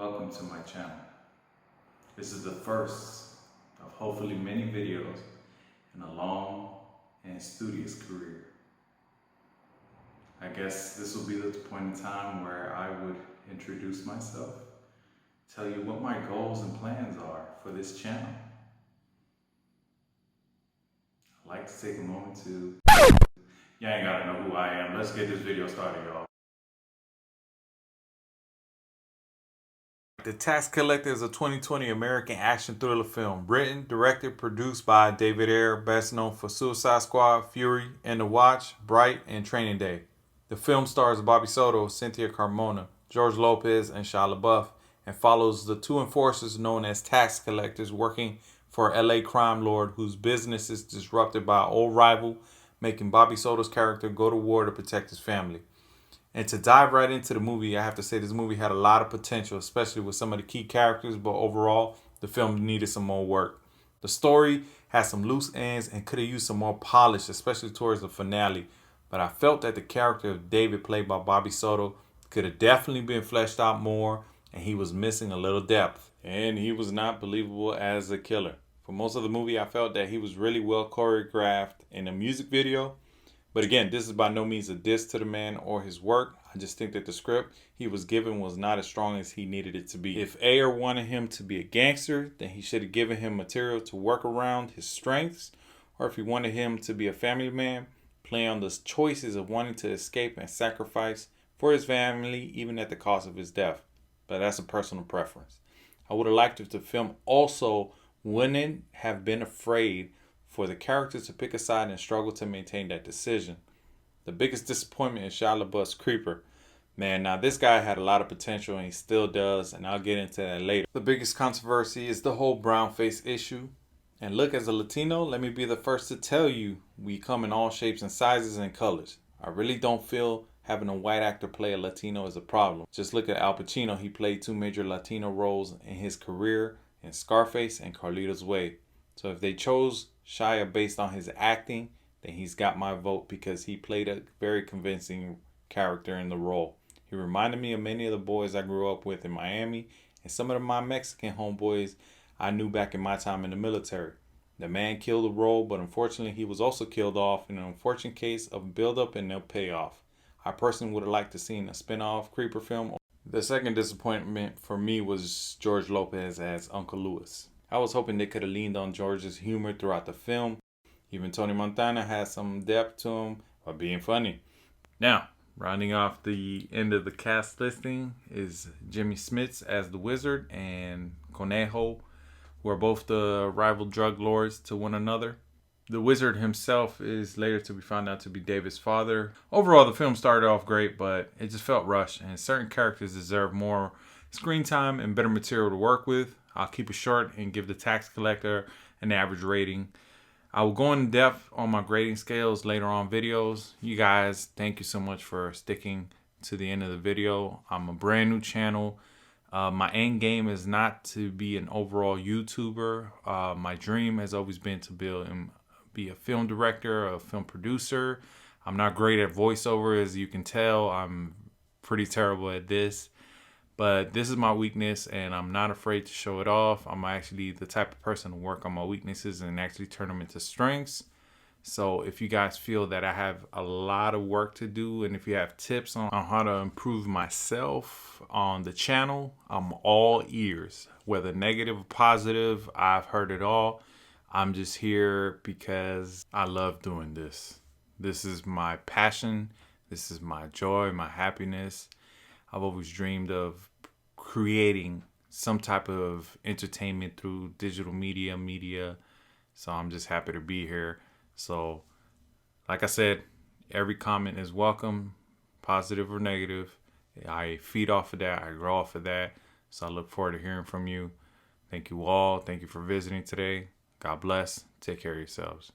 Welcome to my channel. This is the first of hopefully many videos in a long and studious career. I guess this will be the point in time where I would introduce myself, tell you what my goals and plans are for this channel. I'd like to take a moment to... Y'all ain't gotta know who I am. Let's get this video started, y'all. The Tax Collector is a 2020 American action thriller film written, directed, produced by David Ayer, best known for Suicide Squad, Fury, and The Watch, Bright, and Training Day. The film stars Bobby Soto, Cynthia Carmona, George Lopez, and Shia LaBeouf, and follows the two enforcers known as tax collectors working for LA crime lord whose business is disrupted by an old rival, making Bobby Soto's character go to war to protect his family. And to dive right into the movie, I have to say this movie had a lot of potential, especially with some of the key characters, but overall, the film needed some more work. The story had some loose ends and could have used some more polish, especially towards the finale. But I felt that the character of David, played by Bobby Soto, could have definitely been fleshed out more, and he was missing a little depth. And he was not believable as a killer. For most of the movie, I felt that he was really well choreographed in the music video. But again, this is by no means a diss to the man or his work. I just think that the script he was given was not as strong as he needed it to be. If Ayer wanted him to be a gangster, then he should have given him material to work around his strengths. Or if he wanted him to be a family man, play on the choices of wanting to escape and sacrifice for his family, even at the cost of his death. But that's a personal preference. I would have liked if the film also wouldn't have been afraid for the characters to pick a side and struggle to maintain that decision. The biggest disappointment is Shia LaBeouf's Creeper. Man, now this guy had a lot of potential and he still does, and I'll get into that later. The biggest controversy is the whole brown face issue. And look, as a Latino, let me be the first to tell you, we come in all shapes and sizes and colors. I really don't feel having a white actor play a Latino is a problem. Just look at Al Pacino. He played two major Latino roles in his career in Scarface and Carlito's Way. So if they chose Shia based on his acting, then he's got my vote because he played a very convincing character in the role. He reminded me of many of the boys I grew up with in Miami and some of my Mexican homeboys I knew back in my time in the military. The man killed the role, but unfortunately he was also killed off in an unfortunate case of build-up and no payoff. I personally would have liked to see a spin-off Creeper film. The second disappointment for me was George Lopez as Uncle Lewis. I was hoping they could have leaned on George's humor throughout the film. Even Tony Montana had some depth to him by being funny. Now, rounding off the end of the cast listing is Jimmy Smits as the Wizard and Conejo, who are both the rival drug lords to one another. The Wizard himself is later to be found out to be David's father. Overall, the film started off great, but it just felt rushed, and certain characters deserve more screen time and better material to work with. I'll keep it short and give the Tax Collector an average rating. I will go in depth on my grading scales later on videos. You guys, thank you so much for sticking to the end of the video. I'm a brand new channel. My end game is not to be an overall YouTuber. My dream has always been to be a film director, a film producer. I'm not great at voiceover, as you can tell. I'm pretty terrible at this. But this is my weakness, and I'm not afraid to show it off. I'm actually the type of person to work on my weaknesses and actually turn them into strengths. So if you guys feel that I have a lot of work to do, and if you have tips on how to improve myself on the channel, I'm all ears. Whether negative or positive, I've heard it all. I'm just here because I love doing this. This is my passion. This is my joy, my happiness. I've always dreamed of creating some type of entertainment through digital media. So I'm just happy to be here. So, like I said, every comment is welcome, positive or negative. I feed off of that. I grow off of that. So I look forward to hearing from you. Thank you all. Thank you for visiting today. God bless. Take care of yourselves.